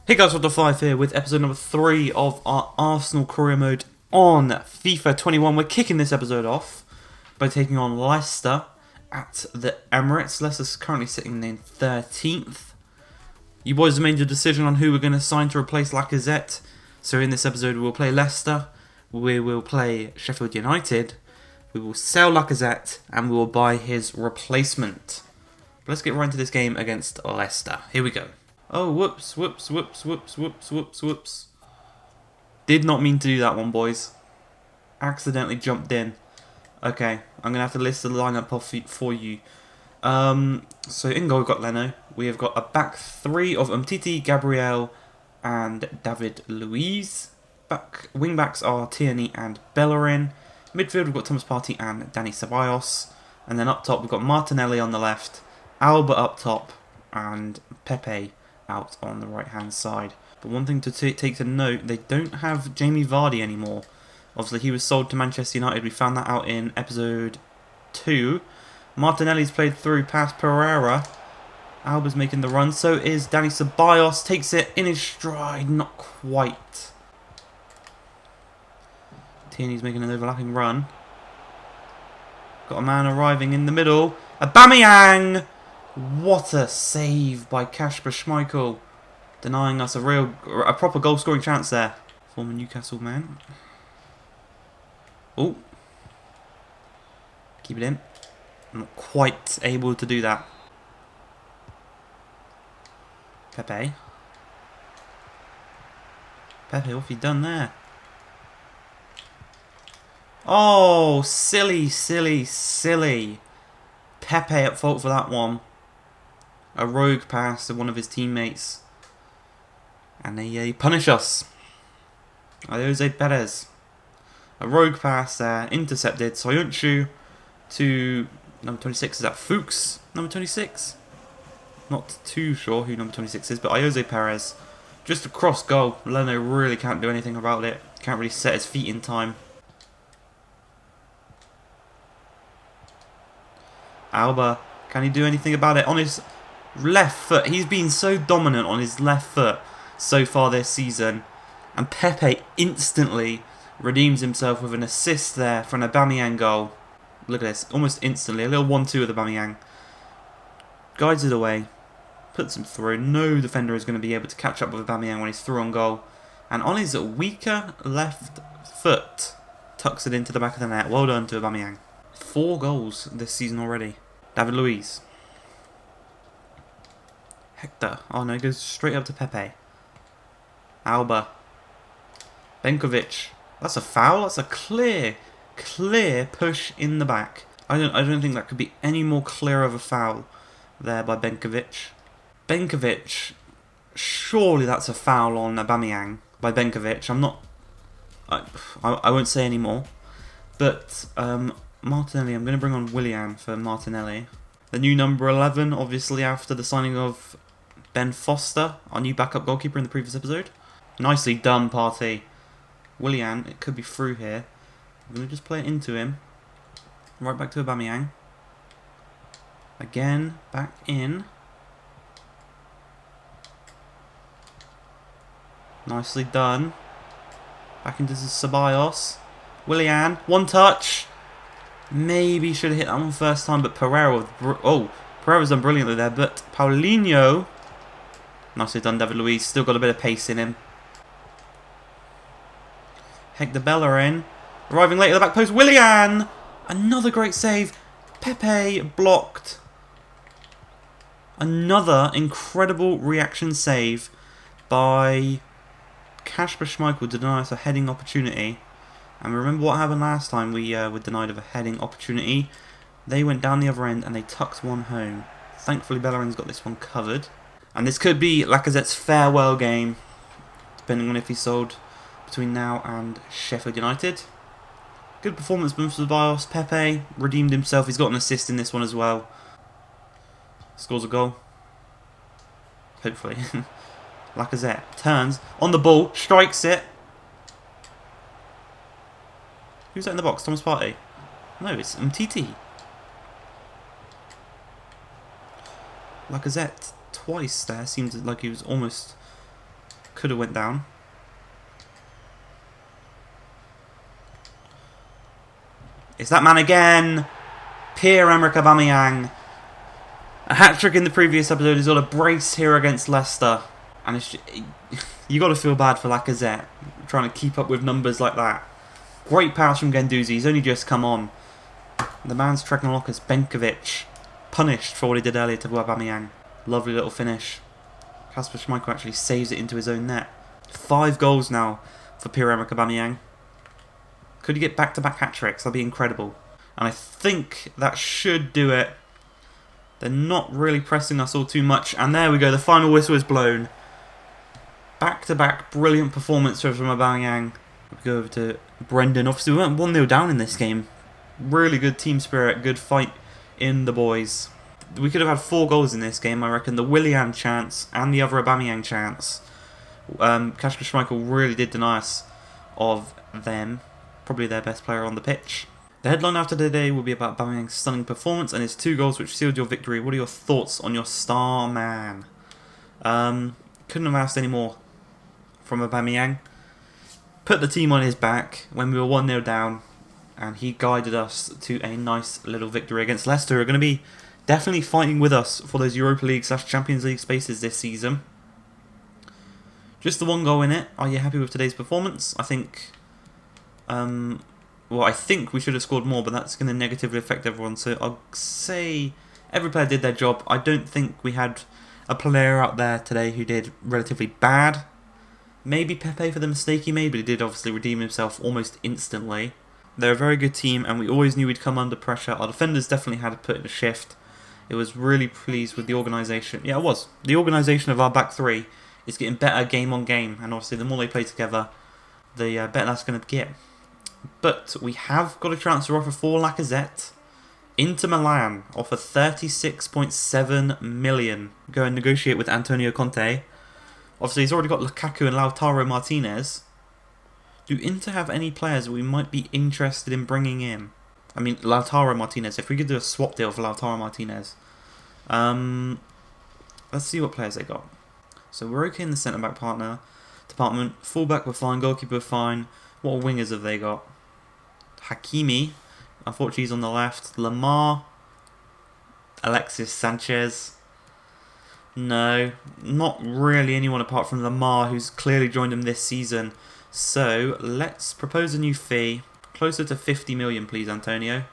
Hey guys, What5 here with episode number 3 of our Arsenal career mode on FIFA 21. We're kicking this episode off by taking on Leicester at the Emirates. Leicester's currently sitting in 13th. You boys have made your decision on who we're going to sign to replace Lacazette. So in this episode we'll play Leicester, we will play Sheffield United, we will sell Lacazette and we will buy his replacement. But let's get right into this game against Leicester. Here we go. Oh, whoops. Did not mean to do that one, boys. Accidentally jumped in. Okay, I'm going to have to list the lineup off for you. So in goal we've got Leno. We have got a back three of Umtiti, Gabriel and David Luiz. Wing backs are Tierney and Bellerin. Midfield we've got Thomas Partey and Dani Ceballos. And then up top we've got Martinelli on the left, Alba up top and Pepe out on the right hand side. But one thing to take to note, they don't have Jamie Vardy anymore. Obviously he was sold to Manchester United, we found that out in episode 2. Martinelli's played through past Pereira. Alba's making the run, so is Dani Ceballos, takes it in his stride, not quite. Tierney's making an overlapping run. Got a man arriving in the middle. Aubameyang! What a save by Kasper Schmeichel, denying us a proper goal scoring chance there. Former Newcastle man. Oh, keep it in. I'm not quite able to do that. Pepe, what have you done there? Oh, silly. Pepe at fault for that one. A rogue pass to one of his teammates. And they punish us. Jose Perez. A rogue pass there, intercepted. Soyuncu to number 26. Is that Fuchs? Number 26? Not too sure who number 26 is, but Jose Perez. Just a cross goal. Leno really can't do anything about it. Can't really set his feet in time. Alba, can he do anything about it? On his left foot, he's been so dominant on his left foot so far this season. And Pepe instantly redeems himself with an assist there for an Aubameyang goal. Look at this, almost instantly. A little 1-2 with Aubameyang. Guides it away, puts him through. No defender is going to be able to catch up with Aubameyang when he's through on goal. And on his weaker left foot, tucks it into the back of the net. Well done to Aubameyang. 4 goals this season already. David Luiz. Hector. Oh no, he goes straight up to Pepe. Alba. Benkovic. That's a foul. That's a clear push in the back. I don't think that could be any more clear of a foul there by Benkovic. Benkovic. Surely that's a foul on Aubameyang by Benkovic. I won't say any more. But Martinelli, I'm going to bring on Willian for Martinelli. The new number 11, obviously, after the signing of Ben Foster, our new backup goalkeeper in the previous episode. Nicely done, Partey. Willian, it could be through here. I'm going to just play it into him. Right back to Aubameyang. Again, back in. Nicely done. Back into Ceballos. Willian, one touch. Maybe should have hit that one first time, but Pereira's done brilliantly there, but Paulinho, nicely done, David Luiz, still got a bit of pace in him. Hector Bellerin, arriving late at the back post, Willian, another great save, Pepe blocked. Another incredible reaction save by Kasper Schmeichel to deny us a heading opportunity. And remember what happened last time we were denied of a heading opportunity. They went down the other end and they tucked one home. Thankfully Bellerin's got this one covered. And this could be Lacazette's farewell game, depending on if he's sold between now and Sheffield United. Good performance from Ceballos. Pepe redeemed himself. He's got an assist in this one as well. Scores a goal. Hopefully. Lacazette turns on the ball, strikes it. Who's that in the box? Thomas Partey? No, it's Umtiti. Lacazette twice there. Seemed like he was almost could have went down. It's that man again. Pierre-Emerick Aubameyang. A hat-trick in the previous episode. He's got a brace here against Leicester. And it's just, you got to feel bad for Lacazette, trying to keep up with numbers like that. Great pass from Guendouzi. He's only just come on. The man's Treknolokas Benkovic punished for what he did earlier to Aubameyang. Lovely little finish. Kasper Schmeichel actually saves it into his own net. 5 goals now for Pierre-Emerick Aubameyang. Could he get back-to-back hat-tricks? That'd be incredible. And I think that should do it. They're not really pressing us all too much. And there we go. The final whistle is blown. Back-to-back brilliant performance from Aubameyang. We go over to Brendan. Obviously, we went 1-0 down in this game. Really good team spirit. Good fight in the boys. We could have had 4 goals in this game, I reckon. The Willian chance and the other Aubameyang chance. Kasper Schmeichel really did deny us of them. Probably their best player on the pitch. The headline after today will be about Aubameyang's stunning performance and his 2 goals which sealed your victory. What are your thoughts on your star man? Couldn't have asked any more from Aubameyang. Put the team on his back when we were 1-0 down, and he guided us to a nice little victory against Leicester, who are going to be definitely fighting with us for those Europa League / Champions League spaces this season. Just the 1 goal in it. Are you happy with today's performance? I think... well, I think we should have scored more, but that's going to negatively affect everyone. So I'll say every player did their job. I don't think we had a player out there today who did relatively bad. Maybe Pepe for the mistake he made, but he did obviously redeem himself almost instantly. They're a very good team, and we always knew we'd come under pressure. Our defenders definitely had to put in a shift. It was really pleased with the organisation. Yeah, it was. The organisation of our back 3 is getting better game on game, and obviously the more they play together, the better that's going to get. But we have got a transfer offer for Lacazette. Inter Milan offer 36.7 million. Go and negotiate with Antonio Conte. Obviously, he's already got Lukaku and Lautaro Martinez. Do Inter have any players that we might be interested in bringing in? I mean, Lautaro Martinez. If we could do a swap deal for Lautaro Martinez. Let's see what players they got. So we're okay in the centre-back department. Full-back we're fine. Goalkeeper we're fine. What wingers have they got? Hakimi. Unfortunately, he's on the left. Lamar. Alexis Sanchez. No, not really anyone apart from Lamar, who's clearly joined him this season. So, let's propose a new fee. Closer to 50 million, please, Antonio.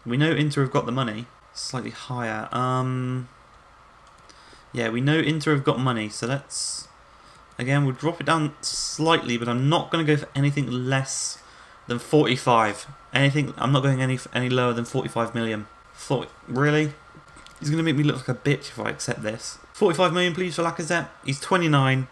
We know Inter have got the money. Slightly higher. Yeah, we know Inter have got money, so let's... Again, we'll drop it down slightly, but I'm not going to go for anything less than 45. I'm not going any lower than 45 million. Really? He's going to make me look like a bitch if I accept this. 45 million, please, for Lacazette. He's 29.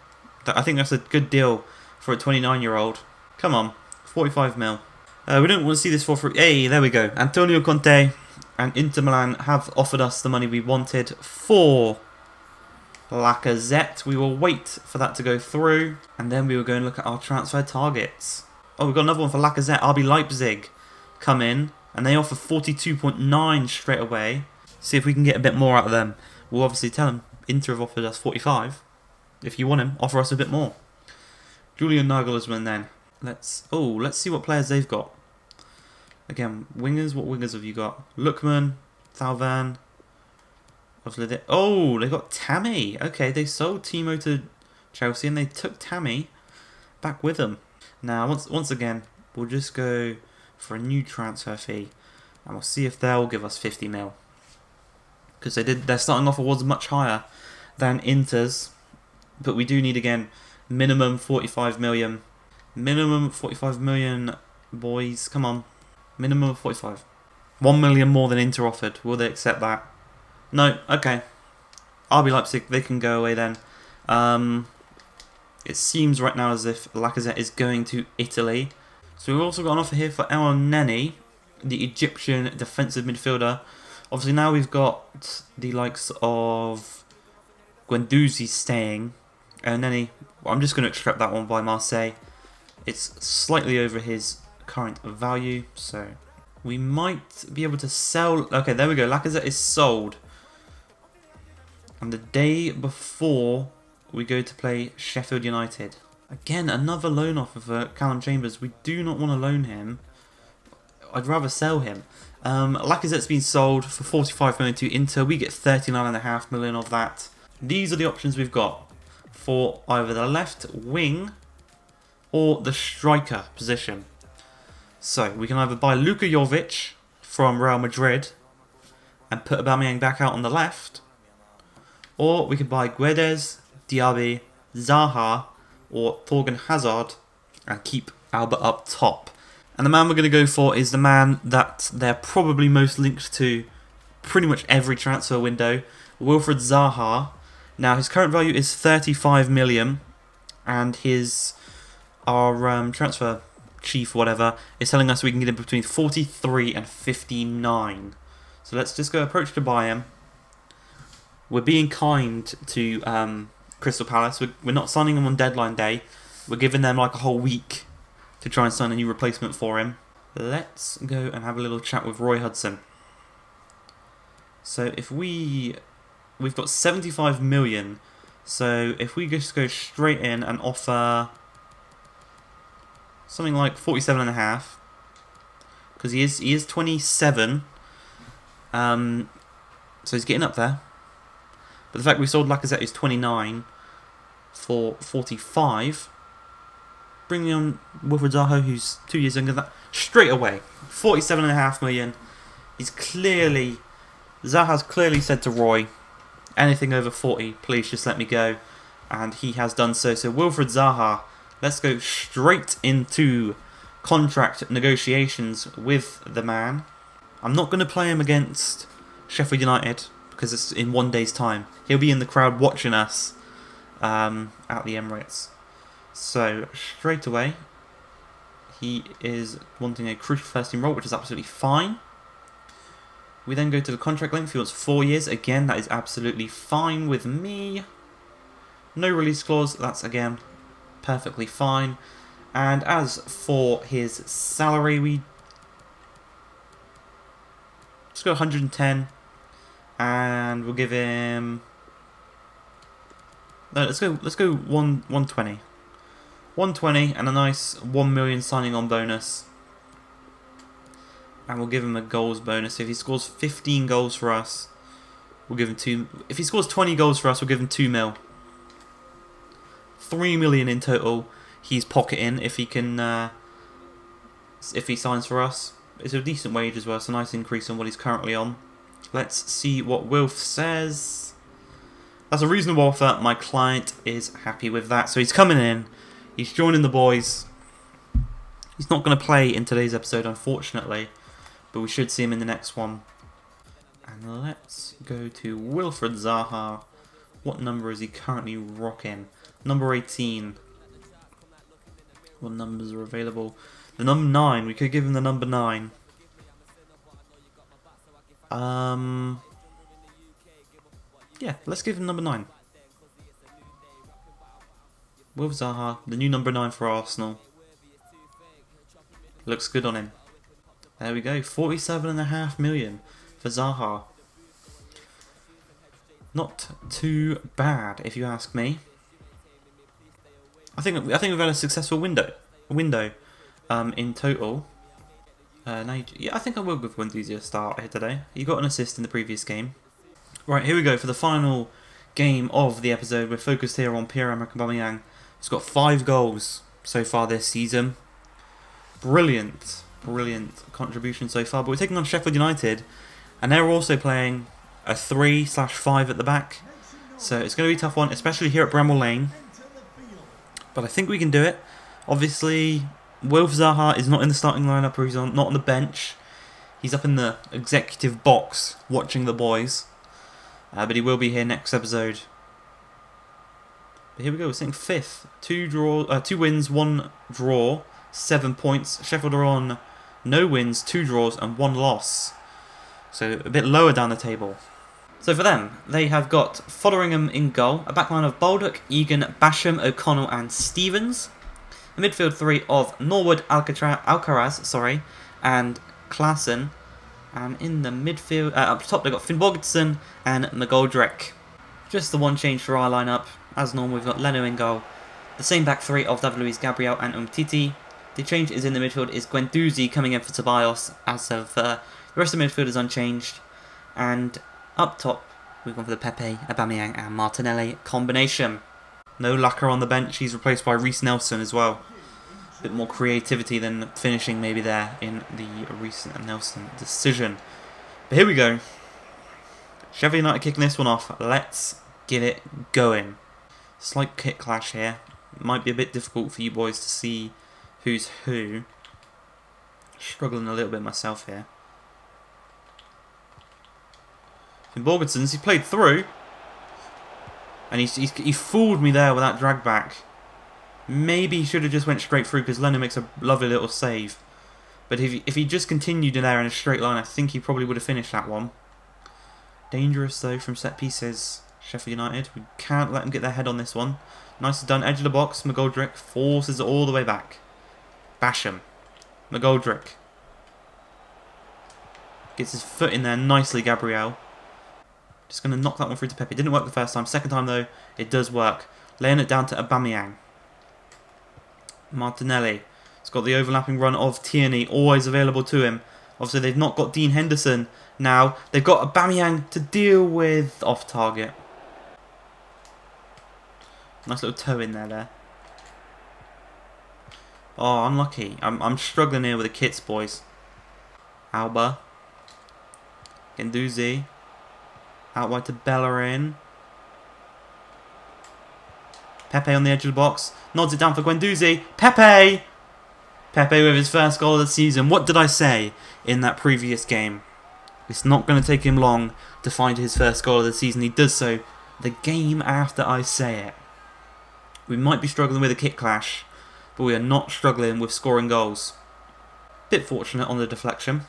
I think that's a good deal for a 29-year-old. Come on, 45 mil. We don't want to see this for free. Hey, there we go. Antonio Conte and Inter Milan have offered us the money we wanted for Lacazette. We will wait for that to go through, and then we will go and look at our transfer targets. Oh, we've got another one for Lacazette. RB Leipzig come in, and they offer 42.9 straight away. See if we can get a bit more out of them. We'll obviously tell them Inter have offered us 45. If you want him, offer us a bit more. Julian Nagelsmann then. Let's see what players they've got. Again, wingers. What wingers have you got? Lookman, Thauvin. Oh, they got Tammy. Okay, they sold Timo to Chelsea and they took Tammy back with them. Now, once again, we'll just go for a new transfer fee and we'll see if they'll give us 50 mil. Because their starting offer was much higher than Inter's. But we do need, again, minimum 45 million. Minimum 45 million, boys. Come on. Minimum of 45. 1 million more than Inter offered. Will they accept that? No. Okay. RB Leipzig, they can go away then. It seems right now as if Lacazette is going to Italy. So we've also got an offer here for El Neni, the Egyptian defensive midfielder. Obviously now we've got the likes of Guendouzi staying. El Neni, I'm just going to extract that one by Marseille. It's slightly over his current value, so we might be able to sell. Okay, there we go. Lacazette is sold. And the day before we go to play Sheffield United. Again, another loan offer for Callum Chambers. We do not want to loan him. I'd rather sell him. Lacazette's been sold for 45 million to Inter. We get 39.5 million of that. These are the options we've got for either the left wing or the striker position. So we can either buy Luka Jovic from Real Madrid and put Aubameyang back out on the left, or we could buy Guedes, Diaby, Zaha, or Thorgan Hazard and keep Albert up top. And the man we're going to go for is the man that they're probably most linked to pretty much every transfer window, Wilfred Zaha. Now his current value is 35 million, and our transfer chief, whatever, is telling us we can get him between 43 and 59. So let's just go approach to buy him. We're being kind to Crystal Palace. We're not signing him on deadline day. We're giving them like a whole week to try and sign a new replacement for him. Let's go and have a little chat with Roy Hodgson. So if we've got 75 million. So if we just go straight in and offer something like 47.5, because he is 27. So he's getting up there. But the fact we sold Lacazette is 29 for 45. Bringing on Wilfred Zaha, who's 2 years younger than that, straight away. 47.5 million. Zaha's clearly said to Roy, anything over 40, please just let me go. And he has done so. So Wilfred Zaha, let's go straight into contract negotiations with the man. I'm not going to play him against Sheffield United because it's in 1 day's time. He'll be in the crowd watching us at the Emirates. So straight away, he is wanting a crucial first team role, which is absolutely fine. We then go to the contract length. He wants 4 years. Again, that is absolutely fine with me. No release clause. That's, again, perfectly fine. And as for his salary, let's go 110. And we'll give him... No, let's go 120. 120 and a nice 1 million signing on bonus. And we'll give him a goals bonus. If he scores 15 goals for us, we'll give him 2. If he scores 20 goals for us, we'll give him 2 mil. 3 million in total. He's pocketing if he can. If he signs for us, it's a decent wage as well. It's a nice increase on what he's currently on. Let's see what Wilf says. That's a reasonable offer. My client is happy with that. So he's coming in. He's joining the boys. He's not going to play in today's episode, unfortunately, but we should see him in the next one. And let's go to Wilfred Zaha. What number is he currently rocking? Number 18. What numbers are available? The number 9. We could give him the number 9. Yeah, let's give him number 9. With Zaha, the new number 9 for Arsenal. Looks good on him. There we go, 47.5 million for Zaha. Not too bad, if you ask me. I think we've had a successful window in total. Yeah, I think I will give Wendy's a start here today. He got an assist in the previous game. Right, here we go for the final game of the episode. We're focused here on Pierre-Emerick Aubameyang. He's got 5 goals so far this season. Brilliant contribution so far. But we're taking on Sheffield United, and they're also playing a 3/5 at the back. So it's going to be a tough one, especially here at Bramall Lane. But I think we can do it. Obviously, Wilf Zaha is not in the starting lineup, or he's not on the bench. He's up in the executive box watching the boys. But he will be here next episode. But here we go, we're sitting 5th. 2 wins, 1 draw, 7 points. Sheffield are on no wins, 2 draws and 1 loss. So a bit lower down the table. So for them, they have got Fotheringham in goal, a backline of Baldock, Egan, Basham, O'Connell and Stevens. A midfield 3 of Norwood, Alcaraz, and Klaassen. And in the midfield, up top they've got Finnbogason and McGoldrick. Just the one change for our lineup. As normal, we've got Leno in goal, The same back three of David Luiz, Gabriel and Umtiti. The change is in the midfield is Guendouzi coming in for Ceballos, as of the rest of the midfield is unchanged. And up top, we've gone for the Pepe, Aubameyang and Martinelli combination. No Lacazette on the bench, he's replaced by Reece Nelson as well. A bit more creativity than finishing maybe there in the recent Nelson decision. But here we go. Sheffield United kicking this one off. Let's get it going. Slight kit clash here. Might be a bit difficult for you boys to see who's who. Struggling a little bit myself here. In Borgenson's, he played through. And he fooled me there with that drag back. Maybe he should have just went straight through because Leno makes a lovely little save. But if he just continued in there in a straight line, I think he probably would have finished that one. Dangerous though from set pieces, Sheffield United. We can't let them get their head on this one. Nicely done, edge of the box. McGoldrick forces it all the way back. Basham. McGoldrick. Gets his foot in there nicely, Gabriel. Just going to knock that one through to Pepe. Didn't work the first time. Second time though, it does work. Laying it down to Aubameyang. Martinelli. It's got the overlapping run of Tierney, always available to him. Obviously, they've not got Dean Henderson now. They've got Aubameyang to deal with off target. Nice little toe in there. Oh, unlucky. I'm struggling here with the kits, boys. Alba. Guendouzi. Out wide to Bellerin. Pepe on the edge of the box. Nods it down for Guendouzi. Pepe! Pepe with his first goal of the season. What did I say in that previous game? It's not going to take him long to find his first goal of the season. He does so the game after I say it. We might be struggling with a kick clash, but we are not struggling with scoring goals. Bit fortunate on the deflection.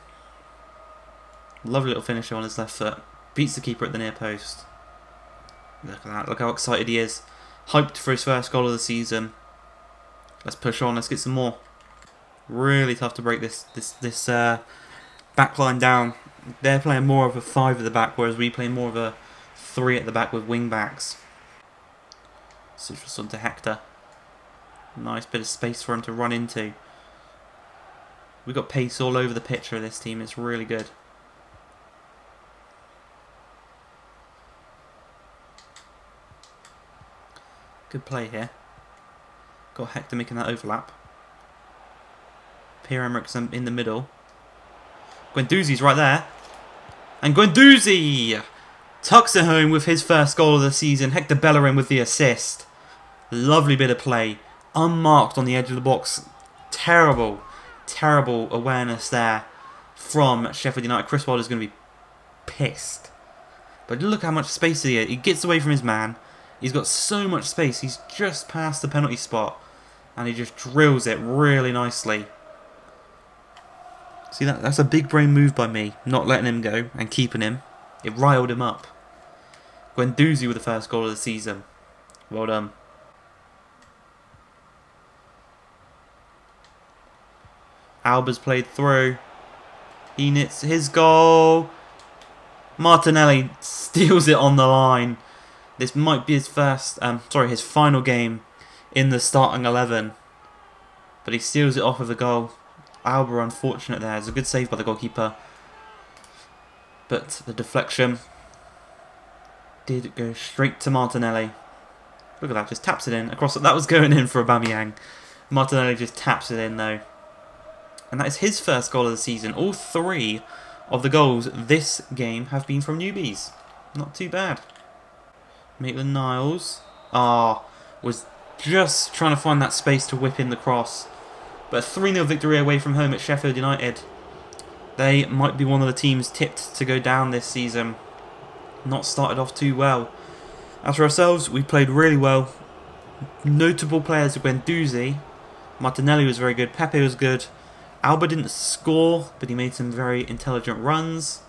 Lovely little finisher on his left foot. Beats the keeper at the near post. Look at that. Look how excited he is. Hyped for his first goal of the season. Let's push on. Let's get some more. Really tough to break this back line down. They're playing more of a 5 at the back, whereas we play more of a 3 at the back with wing backs. Citrus onto Hector. Nice bit of space for him to run into. We've got pace all over the pitch for this team. It's really good. Good play here. Got Hector making that overlap. Pierre-Emerick's in the middle. Guendouzi's right there. And Guendouzi tucks it home with his first goal of the season. Hector Bellerin with the assist. Lovely bit of play. Unmarked on the edge of the box. Terrible, terrible awareness there from Sheffield United. Chris Wilder's going to be pissed. But look how much space he has. He gets away from his man. He's got so much space. He's just past the penalty spot. And he just drills it really nicely. See, that's a big brain move by me. Not letting him go and keeping him. It riled him up. Guendouzi with the first goal of the season. Well done. Alba's played through. He knits his goal. Martinelli steals it on the line. This might be his his final game in the starting 11. But he steals it off with a goal. Alba unfortunate there. It's a good save by the goalkeeper. But the deflection did go straight to Martinelli. Look at that, just taps it in. Across. That was going in for Aubameyang. Martinelli just taps it in though. And that is his first goal of the season. All 3 of the goals this game have been from newbies. Not too bad. Maitland-Niles. Was just trying to find that space to whip in the cross. But a 3-0 victory away from home at Sheffield United. They might be one of the teams tipped to go down this season. Not started off too well. As for ourselves, we played really well. Notable players were Guendouzi. Martinelli was very good. Pepe was good. Alba didn't score, but he made some very intelligent runs.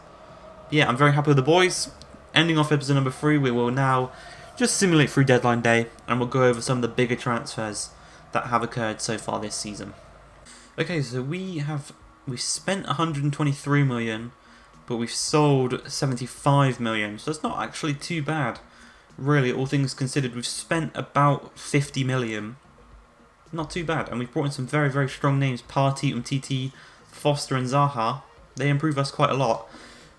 Yeah, I'm very happy with the boys. Ending off episode number 3, we will now just simulate through deadline day, and we'll go over some of the bigger transfers that have occurred so far this season. Okay, so we've spent 123 million, but we've sold 75 million, so it's not actually too bad. Really, all things considered, we've spent about 50 million, not too bad. And we've brought in some very, very strong names. Partey, Umtiti, Foster and Zaha. They improve us quite a lot.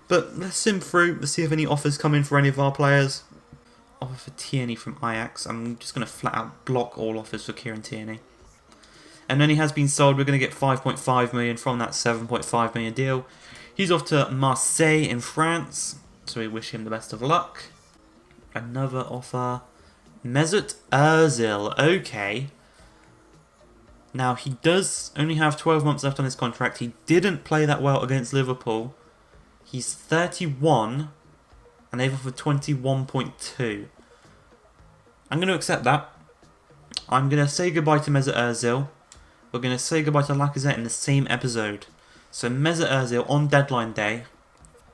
But let's sim through. Let's see if any offers come in for any of our players. Offer for Tierney from Ajax. I'm just going to flat out block all offers for Kieran Tierney. And then he has been sold. We're going to get 5.5 million from that 7.5 million deal. He's off to Marseille in France. So we wish him the best of luck. Another offer. Mesut Ozil. Okay. Now, he does only have 12 months left on his contract. He didn't play that well against Liverpool. He's 31, and they've offered 21.2. I'm going to accept that. I'm going to say goodbye to Mesut Ozil. We're going to say goodbye to Lacazette in the same episode. So Mesut Ozil, on deadline day,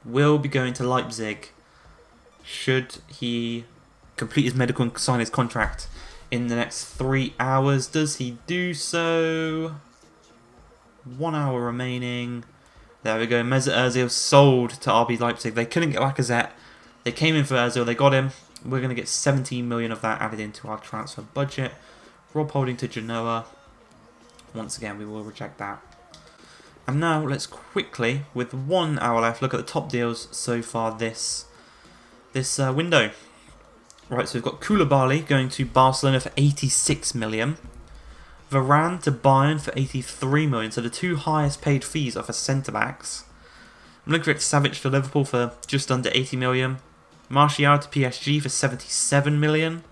will be going to Leipzig should he complete his medical and sign his contract in the next 3 hours. Does he do so? 1 hour remaining. There we go. Mesut Ozil sold to RB Leipzig. They couldn't get Lacazette. They came in for Ozil. They got him. We're going to get 17 million of that added into our transfer budget. Rob Holding to Genoa. Once again, we will reject that. And now let's quickly, with 1 hour left, look at the top deals so far this window. Right, so we've got Koulibaly going to Barcelona for 86 million. Varane to Bayern for 83 million. So the two highest paid fees are for centre-backs. Milinkovic Savic to Liverpool for just under 80 million. Martial to PSG for 77 million.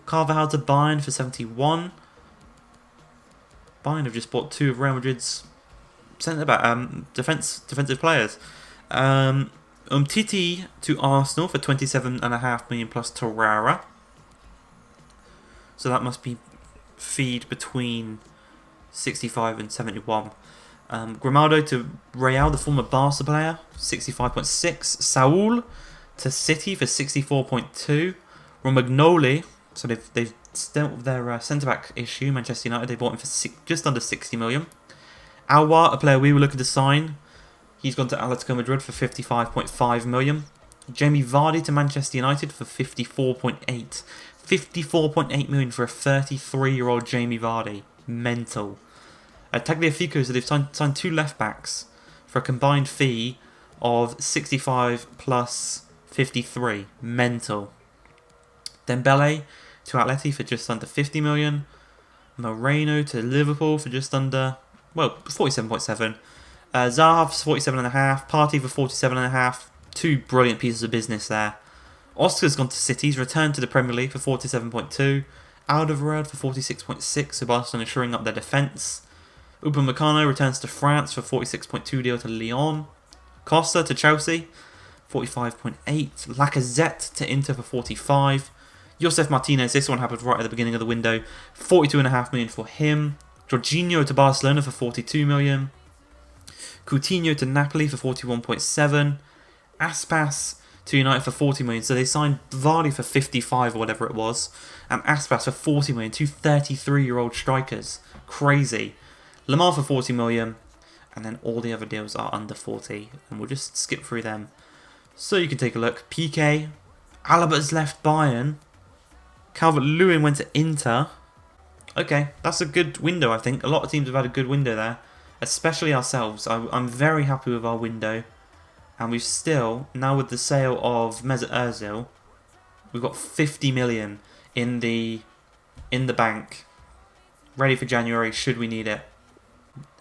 Carvajal to Bayern for 71. Bayern have just bought two of Real Madrid's centre-back defensive players. Umtiti to Arsenal for 27.5 million plus Torreira. So that must be feed between 65 and 71. Grimaldo to Real, the former Barca player, 65.6. Saul to City for 64.2. Romagnoli, so they've dealt with their centre-back issue, Manchester United, they bought him for just under 60 million. Alwar, a player we were looking to sign, he's gone to Atletico Madrid for 55.5 million. Jamie Vardy to Manchester United for 54.8. 54.8 million for a 33-year-old Jamie Vardy. Mental. Tagliafico, so they've signed two left-backs for a combined fee of 65 plus 53. Mental. Dembele to Atleti for just under 50 million. Moreno to Liverpool for just under, 47.7. Zaha for 47.5. Partey for 47.5. Two brilliant pieces of business there. Oscar's gone to City. He's returned to the Premier League for 47.2. Alderweireld for 46.6. So Barcelona shoring up their defence. Upamecano returns to France for 46.2 deal to Lyon. Costa to Chelsea, 45.8. Lacazette to Inter for 45. Josef Martinez, this one happened right at the beginning of the window, 42.5 million for him. Jorginho to Barcelona for 42 million. Coutinho to Napoli for 41.7. Aspas to United for 40 million. So they signed Vardy for 55 or whatever it was, and Aspas for 40 million. Two 33-year-old strikers. Crazy. Lamar for 40 million. And then all the other deals are under 40. And we'll just skip through them so you can take a look. PK. Alaba's left Bayern. Calvert-Lewin went to Inter. Okay, that's a good window, I think. A lot of teams have had a good window there, especially ourselves. I'm very happy with our window. And we've still, now with the sale of Mesut Ozil, we've got 50 million in the bank, ready for January should we need it.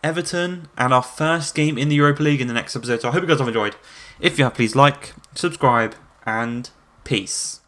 Everton and our first game in the Europa League in the next episode. So I hope you guys have enjoyed. If you have, please like, subscribe, and peace.